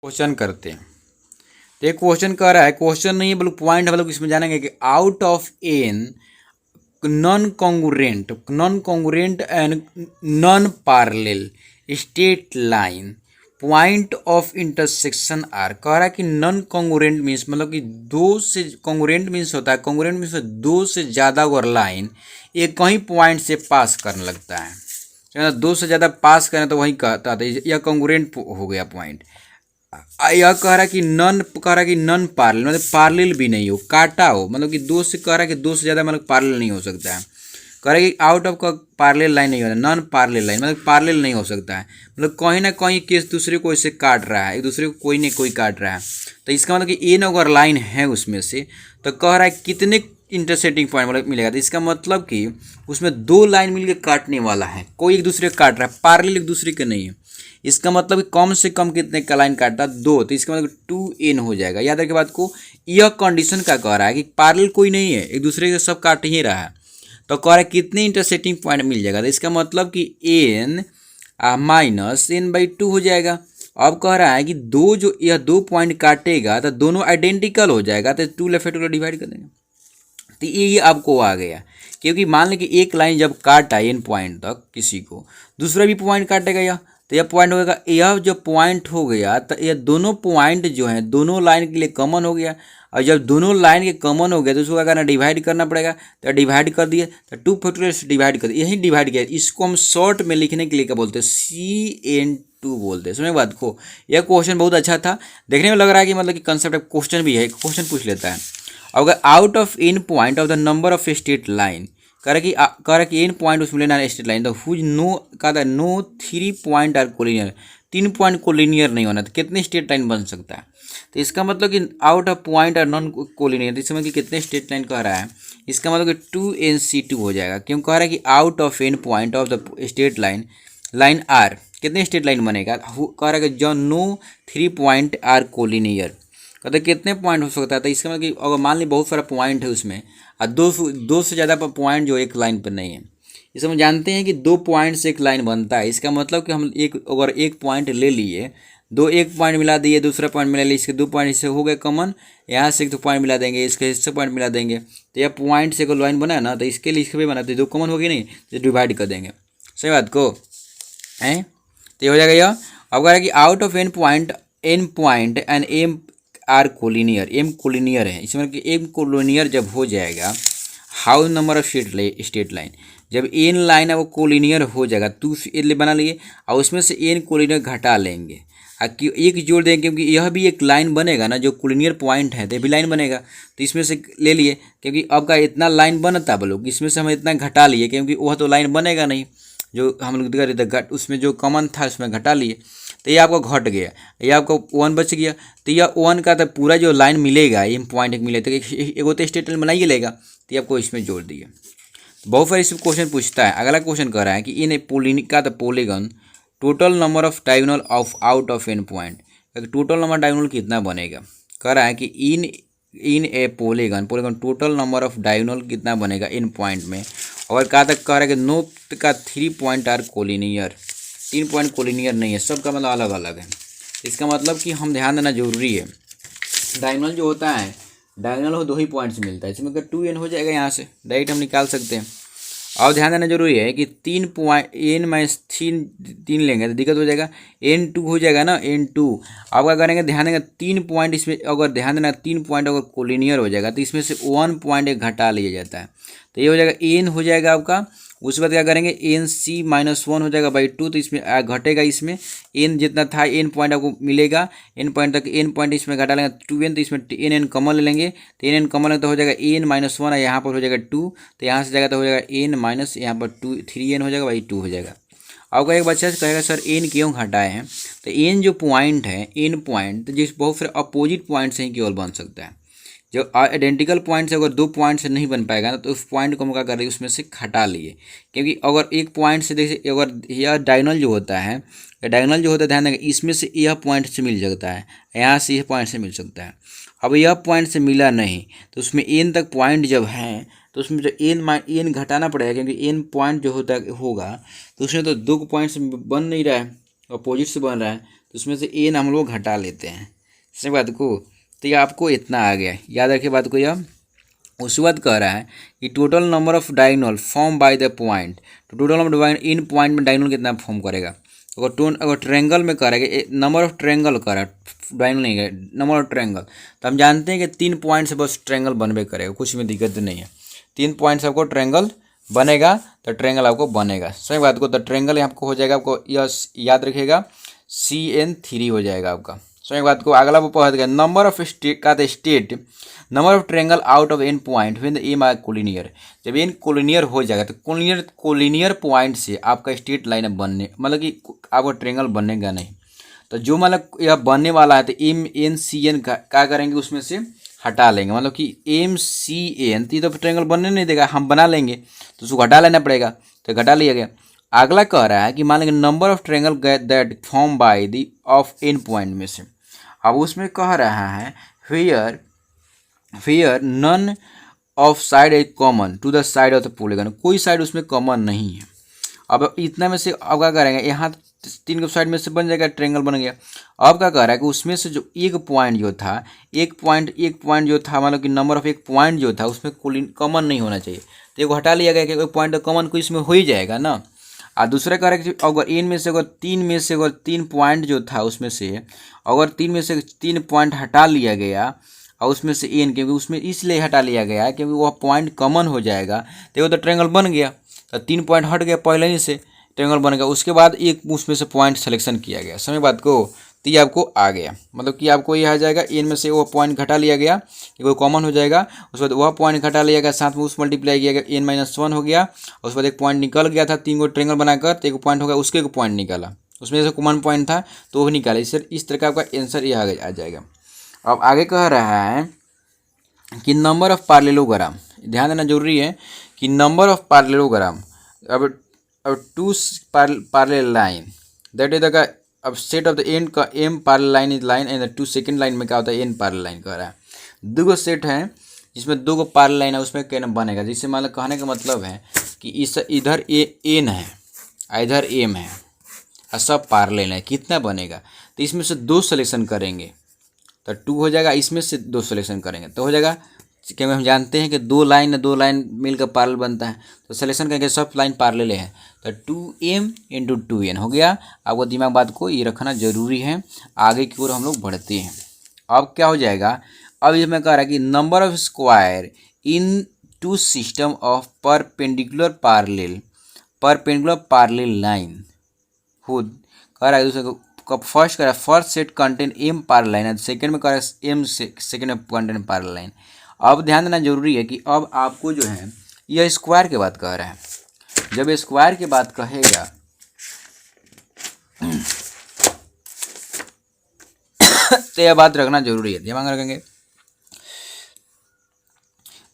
Question करते हैं। तो एक क्वेश्चन कह रहा है, क्वेश्चन नहीं है बल्कि पॉइंट है, मतलब इसमें जानेंगे कि out of n non congruent and non parallel straight line point of intersection are. कह रहा है कि नॉन कॉन्ग्रुएंट मीन्स मतलब कि दो से, कॉन्ग्रुएंट मीन्स होता है, कॉन्ग्रुएंट मीन्स दो से ज़्यादा अगर लाइन एक ही पॉइंट से पास करने लगता है, तो दो से ज़्यादा पास करें तो वही कहता था यह कॉन्ग्रुएंट हो गया पॉइंट। यह कह रहा है कि नॉन पार्लल मतलब पार्लल भी नहीं हो, काटा हो, मतलब कि दो से कह रहा है कि दो से ज़्यादा मतलब पार्लल नहीं हो सकता है। कह रहा है कि आउट ऑफ का पार्लल लाइन नहीं होता, नॉन पार्लल लाइन मतलब पार्लल नहीं हो सकता है, मतलब कहीं ना कहीं केस दूसरे को इससे काट रहा है, एक दूसरे को कोई ना कोई काट रहा है। तो इसका मतलब कि एन अगर लाइन है उसमें से, तो कह रहा है कितने इंटरसेक्टिंग पॉइंट मतलब मिलेगा। तो इसका मतलब कि उसमें दो लाइन मिलकर काटने वाला है, कोई एक दूसरे को काट रहा है, पार्लल एक दूसरे के नहीं है। इसका मतलब कि कम से कम कितने का लाइन काटता, दो, तो इसका मतलब 2n हो जाएगा। याद रखिए बात को, यह कंडीशन का कह रहा है कि पैरेलल कोई नहीं है, एक दूसरे के सब काट ही रहा है, तो कह रहा है कितने इंटरसेक्टिंग पॉइंट मिल जाएगा। तो इसका मतलब कि n माइनस n/2 हो जाएगा। अब कह रहा है कि दो जो यह दो पॉइंट काटेगा तो दोनों आइडेंटिकल हो जाएगा, तो 2 लेफ्ट टू डिवाइड कर देंगे, तो ये आपको आ गया। क्योंकि मान लें कि एक लाइन जब काटा एन पॉइंट तक किसी को, दूसरा भी पॉइंट काटेगा यह, तो यह पॉइंट होगा, यह जो पॉइंट हो गया तो यह दोनों पॉइंट जो हैं दोनों लाइन के लिए कॉमन हो गया। और जब दोनों लाइन के कॉमन हो गया तो उसको क्या करना, डिवाइड करना पड़ेगा, तो डिवाइड कर दिए, तो 2 फैक्टोरियल से डिवाइड कर दिए, यही डिवाइड किया। इसको हम शॉर्ट में लिखने के लिए क्या बोलते हैं, CN2 बोलते हैं। समझ बात को, यह क्वेश्चन बहुत अच्छा था, देखने में लग रहा है कि मतलब कि कंसेप्ट क्वेश्चन भी है, क्वेश्चन पूछ लेता है। अगर out of N point of the number of straight line, कह रहा कि एन पॉइंट उसमें लेना है स्ट्रेट लाइन, तो हुज नो कहा था no 3 point are collinear, 3 point collinear नहीं होना, तो कितने स्ट्रेट लाइन बन सकता है। तो इसका मतलब कि out of point are non collinear, तो इसमें कि कितने स्ट्रेट लाइन कह रहा है, इसका मतलब कि 2nc2 हो जाएगा। क्यों कह रहा है कि out of N point of the straight line line are कितने स्ट्रेट लाइन बनेगा, कह रहा है कि जो नो 3 पॉइंट आर कोलिनियर, कहते कितने पॉइंट हो सकता है। तो इसका मतलब कि अगर मान ली बहुत सारा पॉइंट है उसमें, और दो से ज़्यादा पॉइंट जो एक लाइन पर नहीं है, इसे हम जानते हैं कि 2 पॉइंट से एक लाइन बनता है। इसका मतलब कि हम अगर एक पॉइंट ले लिए, एक पॉइंट मिला दिए, दूसरा पॉइंट मिला लिए, इसके 2 पॉइंट इससे हो गए कॉमन, यहाँ से एक 2 पॉइंट मिला देंगे, इसके हिस्से पॉइंट मिला देंगे, तो यह पॉइंट से कोई लाइन बना है ना, तो इसके लिए इसके भी बना, तो 2 कॉमन होगी नहीं, तो डिवाइड कर देंगे। सही बात को है, तो ये हो जाएगा यह। अब कह रहा है कि out of N point and m are collinear, m collinear है, इसमें कि एम कोलिनियर जब हो जाएगा, how number of straight line, जब एन लाइन है वो कोलिनियर हो जाएगा, तो बना लिए और उसमें से एन कोलिनियर घटा लेंगे, एक जोड़ देंगे, क्योंकि यह भी एक लाइन बनेगा ना, जो कोलिनियर पॉइंट है तो भी लाइन बनेगा, तो इसमें से ले लिए, क्योंकि अब का इतना लाइन बनता है लोग, इसमें से हम इतना घटा लिए, क्योंकि वह तो लाइन बनेगा नहीं, जो हम लोग कर रहे थे उसमें जो कॉमन था उसमें घटा लिए, तो ये आपका घट गया, ये आपका 1 बच गया। तो यह 1 का तो पूरा जो लाइन मिलेगा, ये पॉइंट एक मिले, तो एक होते स्टेट लाइन बनाइए लेगा, तो आपको इसमें जोड़ दिए। बहुत सारे इसमें क्वेश्चन पूछता है। अगला क्वेश्चन कह रहा है कि in polygon total number of diagonal of out of N point, total number diagonal कितना बनेगा। कह रहा है कि in a polygon total number of diagonal कितना बनेगा इन पॉइंट में। और कहा तक कह रहा है कि नो का 3 point are collinear, 3 point collinear नहीं है, सबका मतलब अलग अलग है। इसका मतलब कि हम ध्यान देना जरूरी है, डायगोनल जो होता है, डायगोनल हो 2 ही पॉइंट से मिलता है, इसमें अगर 2n हो जाएगा, यहाँ से डायरेक्ट हम निकाल सकते हैं। और ध्यान देना जरूरी है कि 3 पॉइंट n माइनस 3 लेंगे तो दिक्कत हो जाएगा, n2 हो जाएगा ना, n2। अब क्या करेंगे, ध्यान देंगे 3 पॉइंट इसमें, अगर ध्यान देना 3 पॉइंट अगर कोलिनियर हो जाएगा तो इसमें से 1 पॉइंट एक घटा लिया जाता है, तो ये हो जाएगा n हो जाएगा आपका। उसके बाद क्या करेंगे, NC-1 हो जाएगा बाई 2, तो इसमें घटेगा, इसमें n जितना था n पॉइंट आपको मिलेगा, n पॉइंट तक n पॉइंट इसमें घटा लेंगे 2n, तो इसमें n कॉमन ले लेंगे, तो n कॉमन तो हो जाएगा n-1, यहाँ पर हो जाएगा 2, तो यहाँ से जाएगा तो हो जाएगा n माइनस यहाँ पर 3n हो जाएगा बाई 2 हो जाएगा। अब एक बच्चा कहेगा सर n क्यों घटाए हैं, तो n जो पॉइंट है, n पॉइंट तो जिस बहुत सारे अपोजिट पॉइंट से ही केवल बन सकता है, जो आइडेंटिकल पॉइंट से अगर 2 पॉइंट से नहीं बन पाएगा ना, तो उस पॉइंट को हम क्या कर रहे हैं, उसमें से हटा लिए। क्योंकि अगर एक पॉइंट से देखिए, अगर यह डायगोनल जो होता है, ध्यान देंगे इसमें से यह पॉइंट से मिल सकता है, यहाँ से यह पॉइंट से मिल सकता है। अब यह पॉइंट से मिला नहीं, तो उसमें n तक पॉइंट जब है तो उसमें जो n घटाना पड़ेगा, क्योंकि n पॉइंट जो होगा तो उसमें तो 2 पॉइंट से बन नहीं रहा है, अपोजिट से बन रहा है, तो उसमें से एन हम लोग घटा लेते हैं, सही बात को। तो ये आपको इतना आ गया, याद रखिए बात को। यह उसके बाद कह रहा है कि total number of diagonal form by the point, तो टोटल नंबर इन पॉइंट में डायगोनल कितना फॉर्म करेगा। अगर ट्रायंगल में करेगा, नंबर ऑफ ट्रायंगल कर रहा है, डायगोनल नहीं है, नंबर ऑफ ट्रायंगल, तो हम जानते हैं कि 3 पॉइंट से बस ट्रायंगल बनबे करेगा, कुछ में दिक्कत नहीं है। 3 पॉइंट से आपको ट्रायंगल बनेगा, तो ट्रायंगल आपको बनेगा, सही बात को। तो ट्रायंगल यहाँ आपको हो जाएगा, आपको यह याद रखिएगा CN3 हो जाएगा आपका, सही बात को। अगला वो पढ़ गया नंबर ऑफ स्टेट का state number of triangle out of N point when the m are collinear, जब एन कोलिनियर हो जाएगा तो कोलिनियर पॉइंट से आपका स्ट्रेट लाइन बनने, मतलब कि आपका ट्रायंगल बनेगा नहीं। तो जो मतलब यह बनने वाला है तो MNCN का क्या करेंगे, उसमें से हटा लेंगे, मतलब कि MCN तो ट्रायंगल बनने नहीं देगा, हम बना लेंगे, तो उसको घटा लेना पड़ेगा, तो घटा लिया गया। अगला कह रहा है कि मान लेंगे number of triangle that form by the of N point में से। अब उसमें कह रहा है फियर none of side is common to the side of the polygon, कोई साइड उसमें कॉमन नहीं है। अब इतना में से अब क्या करेंगे, यहाँ 3 साइड में से बन जाएगा, ट्रायंगल बन गया। अब क्या कह रहा है कि उसमें से जो एक पॉइंट जो था, एक पॉइंट जो था, मतलब कि नंबर ऑफ एक पॉइंट जो था उसमें कॉमन नहीं होना चाहिए, तो एक हटा लिया गया कि एक पॉइंट कॉमन कोई इसमें हो ही जाएगा ना। और दूसरा कह रहा है कि अगर इन में से अगर 3 पॉइंट जो था उसमें से अगर 3 पॉइंट हटा लिया गया, और उसमें से एन, क्योंकि उसमें इसलिए हटा लिया गया है क्योंकि वह पॉइंट कॉमन हो जाएगा, तो वो तो ट्रायंगल बन गया। तो 3 पॉइंट हट गया पहले ही से, ट्रायंगल बन गया। उसके बाद एक उसमें से पॉइंट सिलेक्शन किया गया, समझ बात को। तो ये आपको आ गया, मतलब कि आपको ये आ जाएगा एन में से वो पॉइंट घटा लिया गया कि वो कॉमन हो जाएगा, उसके बाद वह पॉइंट घटा लिया गया, साथ में उस मल्टीप्लाई किया गया, N-1 हो गया। उसके बाद एक पॉइंट निकल गया था, 3 ट्रायंगल बनाकर, तो एक पॉइंट हो गया, उसके एक पॉइंट निकाला, उसमें से कॉमन पॉइंट था तो वो निकाला। इस तरह का आपका आंसर ये आ जाएगा। अब आगे कह रहा है कि नंबर ऑफ पार्लेलोग्राम, ध्यान देना जरूरी है कि नंबर ऑफ पार्लेलोग्राम, अब 2 parallel line that is the, अब सेट ऑफ द एन का m parallel line is line and 2 second line में क्या होता है, एन पैरेलल लाइन कह रहा है। 2 सेट है जिसमें 2 पैरेलल लाइन है, उसमें क्या बनेगा, जिससे मतलब कहने का मतलब है कि इस इधर एन है, इधर एम है, और सब पैरेलल है, कितना बनेगा, तो इसमें से 2 सिलेक्शन करेंगे तो 2 हो जाएगा, इसमें से 2 सिलेक्शन करेंगे तो हो जाएगा, क्योंकि हम जानते हैं कि 2 लाइन मिलकर पैरेलल बनता है, तो सिलेक्शन करेंगे सब लाइन पैरेलल है, तो 2m × 2n हो गया। आपको दिमाग बात को ये रखना जरूरी है। आगे की ओर हम लोग बढ़ते हैं। अब क्या हो जाएगा, अब इसमें कह रहा है कि number of square in 2 system of perpendicular parallel line खुद कह रहा है, दूसरे फर्स्ट कह रहा है first set contain m parallel line, second में कह रहा है m सेकंड में कंटेन पैरेलल लाइन। अब ध्यान देना जरूरी है कि अब आपको जो है यह स्क्वायर के बात कह रहा है, जब स्क्वायर की बात कहेगा तो यह बात रखना जरूरी है, दिमाग में रखेंगे।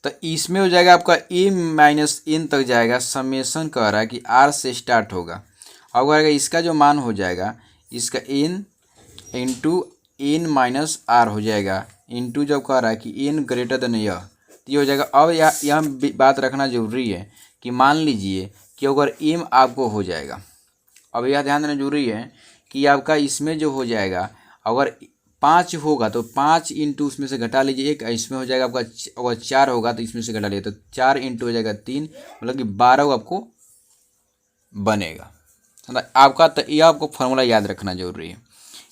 तो इसमें हो जाएगा आपका a-n तक जाएगा, समेशन कह रहा है कि r से स्टार्ट होगा। अब कहेगा इसका जो मान हो जाएगा, इसका n × n-r हो जाएगा, इंटू जब कह रहा है कि n ग्रेटर देन यह, तो ये हो जाएगा। अब यह बात रखना जरूरी है कि मान लीजिए कि अगर m आपको हो जाएगा, अब यह ध्यान देना जरूरी है कि आपका इसमें जो हो जाएगा, अगर 5 होगा तो 5 इंटू उसमें से घटा लीजिए 1, इसमें हो जाएगा आपका, अगर 4 होगा तो इसमें से घटा लीजिए, तो 4 इंटू हो जाएगा 3, मतलब कि 12 आपको बनेगा आपका। तो यह आपको फॉर्मूला याद रखना जरूरी है,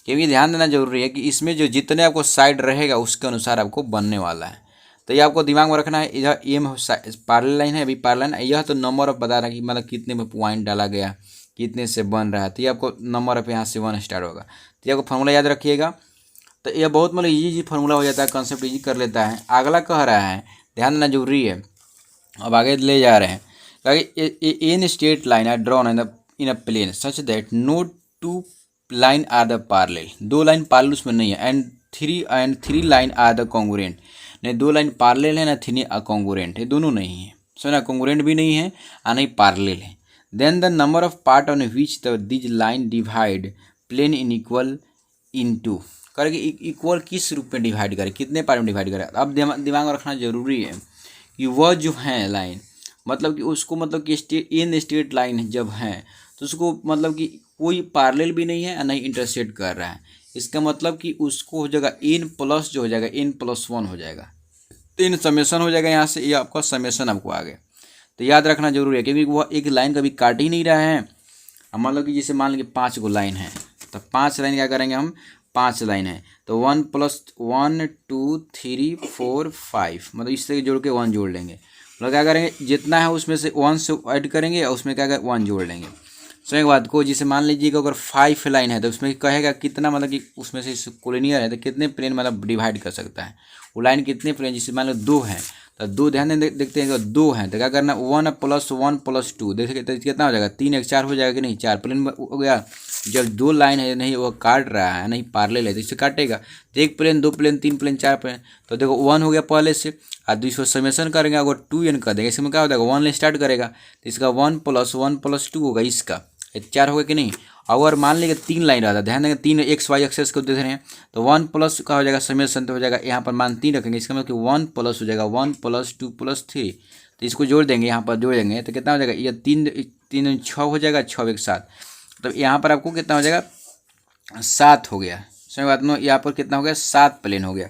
क्योंकि ध्यान देना जरूरी है कि इसमें जो जितने आपको साइड रहेगा उसके अनुसार आपको बनने वाला है। तो ये आपको दिमाग में रखना है। इधर एम पैरेलल लाइन है, अभी पैरेलल लाइन, यह तो नंबर ऑफ बता रहा है कि मतलब कितने में पॉइंट डाला गया, कितने से बन रहा है, तो ये आपको नंबर ऑफ यहाँ से 1 स्टार्ट होगा, तो ये आपको फॉर्मूला याद रखिएगा। तो यह बहुत मतलब ईजी फॉर्मूला हो जाता है, कंसेप्ट ईजी कर लेता है। अगला कह रहा है, ध्यान देना जरूरी है, अब आगे ले जा रहे हैं। N straight line are drawn in a plane such that no 2 line are the parallel, 2 line parallel उसमें नहीं है, and 3 line are the congruent, नहीं 2 लाइन पैरेलल है ना 3 अकॉन्ग्रुएंट है, दोनों नहीं है, सो ना कॉन्ग्रुएंट भी नहीं है और नहीं पैरेलल है। Then the number of part on which the these line divide plane in equal into, करेंगे इक्वल किस रूप में डिवाइड करें, कितने पार्ट में डिवाइड करें। अब दिमाग में रखना जरूरी है कि वह जो है लाइन, मतलब कि उसको मतलब कि एन स्ट्रेट लाइन जब है तो उसको मतलब कि कोई पार्लेल भी नहीं है और नहीं इंटरसेक्ट कर रहा है। इसका मतलब कि उसको हो जाएगा n प्लस जो हो जाएगा n+1 हो जाएगा। तो इन समेसन हो जाएगा यहाँ से, ये आपका समेसन आपको आ गया। तो याद रखना जरूरी है क्योंकि वह एक लाइन कभी काट ही नहीं रहा है। अब मान लो कि जैसे मान लीजिए 5 गो लाइन है, तो 5 लाइन क्या करेंगे हम, 5 लाइन है तो 1 + 1 2 3 4 5 मतलब इससे जोड़ के 1 जोड़ लेंगे। मतलब क्या करेंगे, जितना है उसमें से 1 से ऐड करेंगे और उसमें क्या करेंगे 1 जोड़ लेंगे। सो एक बात को, जिसे मान लीजिएगा अगर 5 लाइन है तो उसमें कहेगा कितना, मतलब कि उसमें से कोलिनियर है तो कितने प्लेन मतलब डिवाइड कर सकता है, वो लाइन कितने प्लेन, जिसे मान लो 2 है तो 2 ध्यान देखते हैं, 2 है तो क्या करना 1 + 1 + 2 देखिए तो कितना हो जाएगा 3 1 4 हो जाएगा कि नहीं, 4 प्लेन हो गया। जब 2 लाइन है नहीं वो काट रहा है नहीं पार्लेल है तो इससे काटेगा, तो 1 प्लेन 2 प्लेन 3 प्लेन 4 प्लेन, तो देखो 1 हो गया पहले से। और दूसरा समेसन करेंगे अगर 2n कर देंगे, इसमें क्या हो जाएगा 1 ले स्टार्ट करेगा तो इसका 1 + 1 + 2 होगा, इसका 4 होगा कि नहीं। अगर मान लीजिए 3 लाइन रहता है, ध्यान देंगे 3 x y एक्सेस को देख रहे हैं तो 1 प्लस का हो जाएगा समेसन, तो हो जाएगा यहाँ पर मान 3 रखेंगे, इसका मतलब कि 1 प्लस हो जाएगा 1 + 2 + 3, तो इसको जोड़ देंगे, यहाँ पर जोड़ देंगे तो कितना हो जाएगा, ये 3 3 6 हो जाएगा, 6 1 7, तो यहाँ पर आपको कितना हो जाएगा 7 हो गया। समझ बात नो, यहाँ पर कितना हो गया 7 प्लेन हो गया।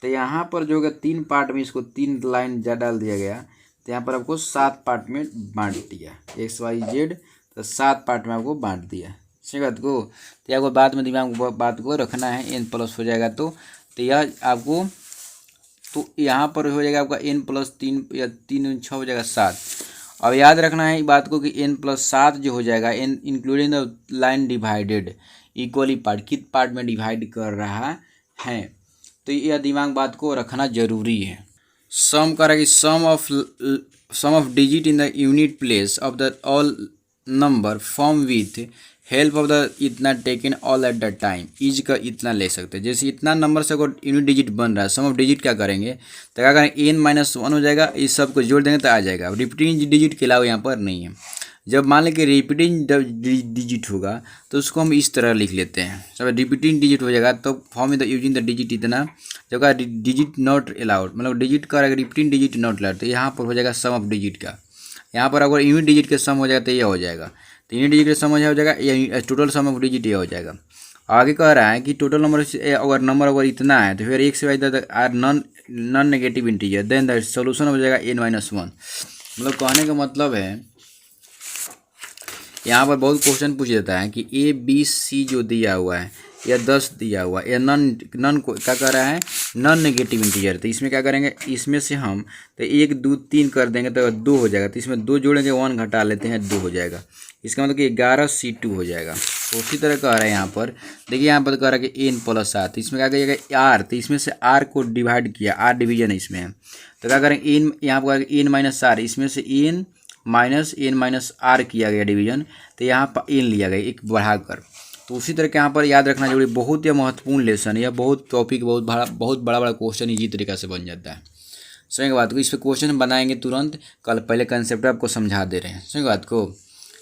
तो यहाँ पर जो है 3 पार्ट में इसको 3 लाइन डाल दिया गया, तो यहाँ पर आपको 7 पार्ट में बांट दिया, x y z तो 7 पार्ट में आपको बांट दिया। सही बात को, तो आपको बात में दिमाग बात को रखना है, n+ हो जाएगा तो यह आपको, तो यहाँ पर हो जाएगा आपका n+3 या 3 6 हो जाएगा 7। अब याद रखना है बात को कि n+7 जो हो जाएगा n including the line divided equally part, कित पार्ट में डिवाइड कर रहा है, तो यह दिमाग बात को रखना जरूरी है। सम करेगी sum of digit in the unit place of the all number form with help of the इतना taken all at the time, is का इतना ले सकते हैं। जैसे इतना नंबर से अगर यूनिट डिजिट बन रहा है, सम ऑफ डिजिट क्या करेंगे तो क्या करेंगे n-1 हो जाएगा, इस सब को जोड़ देंगे तो आ जाएगा। रिपीटिंग डिजिट के अलावा यहाँ पर नहीं है। जब मान लें कि रिपीटिंग डिजिट होगा तो उसको हम इस तरह लिख लेते हैं, सब रिपीटिंग डिजिट हो जाएगा तो form in the using the digit इतना, जब का डिजिट नॉट अलाउड मतलब डिजिट का रिपीटिंग डिजिट नॉट अलाउड, तो यहाँ पर हो जाएगा सम ऑफ डिजिट का। यहाँ पर अगर यूनिट डिजिट के सम हो जाएगा तो ये हो जाएगा, तो यूनिट डिजिट का सम हो जाएगा, या टोटल सम ऑफ डिजिट ये हो जाएगा। आगे कह रहा है कि टोटल नंबर अगर इतना है तो फिर एक से y are non negative integer then the solution हो जाएगा n-1। मतलब कहने का मतलब है यहाँ पर बहुत क्वेश्चन पूछ जाता है कि a b c जो दिया हुआ है या 10 दिया हुआ है, या नन को क्या कर रहा है नॉन नेगेटिव इंटीजर, तो इसमें क्या करेंगे, इसमें से हम तो 1 2 3 कर देंगे तो 2 हो जाएगा, तो इसमें 2 जोड़ेंगे 1 घटा लेते हैं 2 हो जाएगा, इसका मतलब कि 11c2 हो जाएगा। तो उसी तरह कह रहा है यहाँ पर, देखिए यहाँ पर कह रहा है कि n+7, तो इसमें क्या करिएगा r, तो इसमें से r को डिवाइड किया, r डिवीजन इसमें है तो क्या करेंगे n, यहाँ पर n-r, इसमें से n-r किया गया डिवीजन, तो यहाँ पर n लिया गया एक बढ़ाकर। तो उसी तरह के यहाँ पर याद रखना जरूरी, बहुत ही महत्वपूर्ण लेसन, या बहुत टॉपिक बहुत बड़ा तरीका इसी तरीका से बन जाता है। समझ बात को, इस पर क्वेश्चन बनाएंगे तुरंत, कल पहले कंसेप्ट आपको समझा दे रहे हैं। समझ बात को,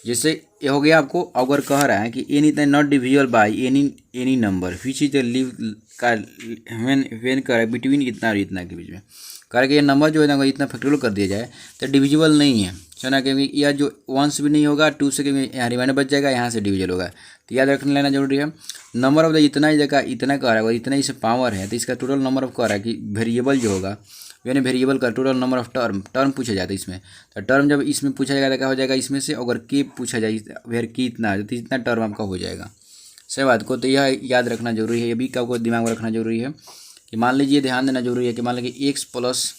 जैसे ये हो गया आपको, अगर कह रहा है कि एन इतना not divisible by any number which is live का व्हेन कर बिटवीन इतना और इतना के बीच में, करके ये नंबर जो है ना इतना फैक्टोरियल कर दिया जाए तो डिविजिबल नहीं है, सुना क्योंकि यह जो 1 से भी नहीं होगा, 2 से क्योंकि यहाँ रिमाइंडर बच जाएगा, यहाँ से डिविजल होगा, तो याद रखने लेना जरूरी है। नंबर ऑफ द इतना ही जगह इतना कह रहा है, इतना इसे पावर है, तो इसका टोटल नंबर ऑफ कह रहा है कि वेरिएबल जो होगा यानी वेरिएबल का टोटल नंबर ऑफ टर्म पूछा जाता है इसमें, तो टर्म जब इसमें पूछा जाएगा तो क्या हो जाएगा, इसमें से अगर के पूछा जाए फिर की इतना है तो इतना टर्म आपका हो जाएगा। सही बात को, तो यह याद रखना जरूरी है, ये भी आपको दिमाग में रखना जरूरी है कि मान लीजिए ध्यान देना जरूरी है कि मान लीजिए x प्लस,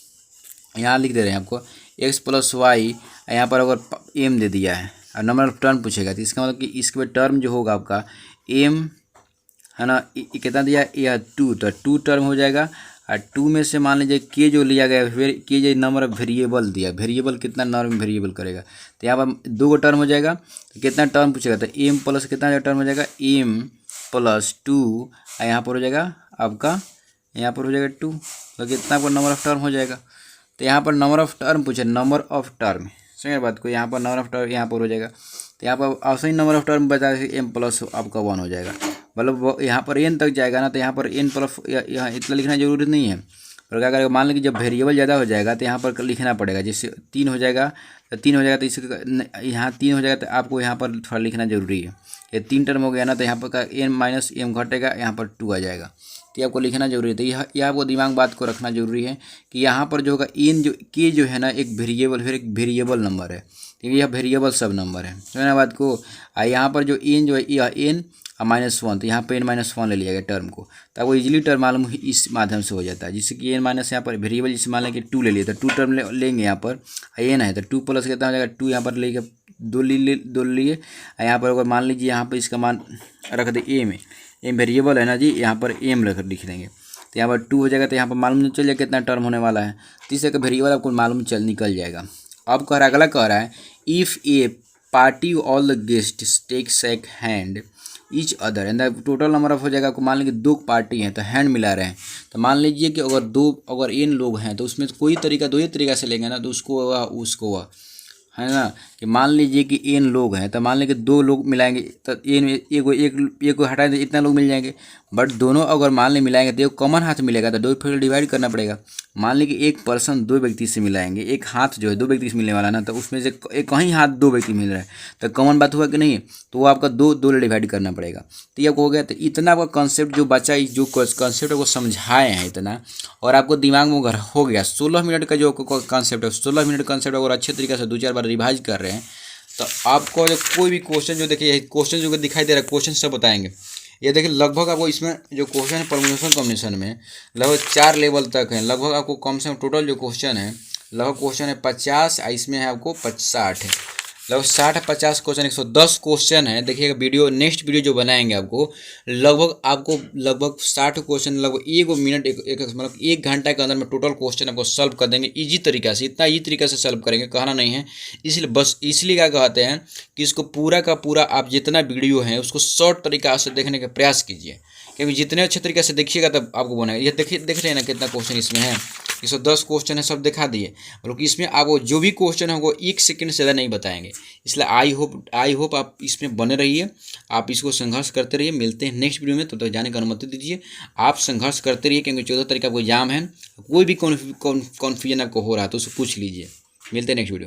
यहाँ लिख दे रहे हैं आपको x + y, यहाँ पर अगर m दे दिया है और नंबर ऑफ टर्म पूछेगा, तो इसका मतलब कि इसके बाद टर्म जो होगा आपका m है ना, कितना दिया यह 2, तो 2 टर्म हो जाएगा, और 2 में से मान लीजिए के जो लिया गया फिर के जो नंबर ऑफ वेरिएबल दिया, वेरिएबल कितना नॉर्म वेरिएबल करेगा, तो यहाँ पर 2 को टर्म हो जाएगा, तो कितना टर्म पूछेगा, तो m प्लस कितना टर्म हो जाएगा m+2, और यहाँ पर हो जाएगा आपका, यहाँ पर हो जाएगा 2, तो कितना आपको नंबर ऑफ टर्म हो जाएगा। तो यहाँ पर नंबर ऑफ टर्म पूछे, नंबर ऑफ टर्म, समझ बात को, यहाँ पर नंबर ऑफ टर्म यहाँ पर हो जाएगा, तो यहाँ पर ऐसे ही नंबर ऑफ टर्म बचा m+ आपका 1 हो जाएगा, मतलब यहाँ पर n तक जाएगा ना, तो यहाँ पर n+ यहाँ इतना लिखना जरूरी नहीं है, और क्या करेगा, मान लीजिए जब वेरिएबल ज़्यादा हो जाएगा तो यहाँ पर लिखना पड़ेगा। जैसे 3 हो जाएगा तो इसके यहाँ 3 हो जाएगा तो आपको यहाँ पर थोड़ा लिखना जरूरी है। ये 3 टर्म हो गया ना, तो यहाँ पर का n माइनस एम घटेगा, यहाँ पर 2 आ जाएगा, तो आपको लिखना जरूरी है। तो यह आपको दिमाग बात को रखना जरूरी है कि यहाँ पर जो होगा एन जो के जो है ना एक वेरिएबल, फिर एक वेरिएबल नंबर है, ठीक है, यह वेरिएबल सब नंबर है, समझ ना बात को। यहाँ पर जो एन जो है यह एन -1, तो यहाँ पर n-1 ले लिया गया टर्म को, तो आपको इजीली टर्म मालूम इस माध्यम से हो जाता है। जिससे कि एन माइनस यहाँ पर वेरिएबल जिससे मान लें कि 2 ले लिया, तो 2 टर्म लेंगे यहाँ पर एन है, तो 2 प्लस कितना हो जाएगा 2, यहाँ पर लेके 2 लिए। यहाँ पर अगर मान लीजिए यहाँ पर इसका मान रख दे ए में, एम वेरिएबल है ना जी, यहाँ पर एम लिख देंगे, तो यहाँ पर 2 हो जाएगा, तो यहाँ पर मालूम चल जाएगा कितना टर्म होने वाला है, तो इससे का वेरिएबल आपको मालूम निकल जाएगा। अब कह रहा है, अगला कह रहा है if a party all the guest take shake hand each other and the total number of हो जाएगा। आपको मान लीजिए 2 पार्टी हैं तो हैंड मिला रहे हैं, तो मान लीजिए कि अगर n लोग हैं तो उसमें कोई तरीका 2 ही तरीका से लेंगे ना, तो उसको है ना, कि मान लीजिए कि n लोग हैं तो मान लीजिए 2 लोग मिलाएंगे तो n एक को हटाएं तो इतना लोग मिल जाएंगे। बट दोनों अगर मान ली मिलाएंगे तो एक कॉमन हाथ मिलेगा, तो 2 फिर डिवाइड करना पड़ेगा। मान ली कि एक पर्सन 2 व्यक्ति से मिलाएंगे, एक हाथ जो है 2 व्यक्ति से मिलने वाला ना, तो उसमें से एक कहीं हाथ 2 व्यक्ति मिल रहा है, तो कॉमन बात हुआ कि नहीं, तो वो आपका 2 डिवाइड करना पड़ेगा। तो ये आपको हो गया। तो इतना आपका कॉन्सेप्ट जो बच्चा जो कॉन्सेप्ट आपको समझाए हैं इतना, और आपको दिमाग में घर हो गया। 16 मिनट का जो कॉन्सेप्ट है, 16 मिनट कॉन्सेप्ट अगर अच्छे तरीके से 2-4 बार रिवाइज कर रहे हैं तो आपको जो कोई भी क्वेश्चन जो देखिए क्वेश्चन जो दिखाई दे रहा है, क्वेश्चन सब बताएंगे। ये देखिए लगभग आपको इसमें जो क्वेश्चन है परम्यूटेशन कॉम्बिनेशन में लगभग 4 लेवल तक है। लगभग आपको कम से कम टोटल जो क्वेश्चन है लगभग क्वेश्चन है 50, इसमें है आपको 60 है, लगभग 60-50 क्वेश्चन, 110 क्वेश्चन है। देखिएगा वीडियो, नेक्स्ट वीडियो जो बनाएंगे आपको लगभग 60 क्वेश्चन लगभग 1 मिनट मतलब 1 घंटा के अंदर में टोटल क्वेश्चन आपको सॉल्व कर देंगे इजी तरीका से। इतना ईजी तरीका से सॉल्व करेंगे, कहना नहीं है। इसलिए क्या कहते हैं कि इसको पूरा का पूरा आप जितना वीडियो है उसको शॉर्ट तरीका से देखने का प्रयास कीजिए, क्योंकि जितने अच्छे तरीके से देखिएगा तब आपको बनेगा। ये देख रहे हैं ना कितना क्वेश्चन इसमें है, 110 क्वेश्चन है, सब दिखा दिए। मतलब इसमें आपको जो भी क्वेश्चन है वो 1 सेकंड से ज़्यादा नहीं बताएंगे। इसलिए आई होप आप इसमें बने रहिए, आप इसको संघर्ष करते रहिए। मिलते हैं नेक्स्ट वीडियो में, तब तक जाने की अनुमति दीजिए। आप संघर्ष करते रहिए, क्योंकि 14 तारीख का आपको एग्जाम है। कोई भी कन्फ्यूजन आपको हो रहा है तो उसको पूछ लीजिए। मिलते हैं नेक्स्ट वीडियो में।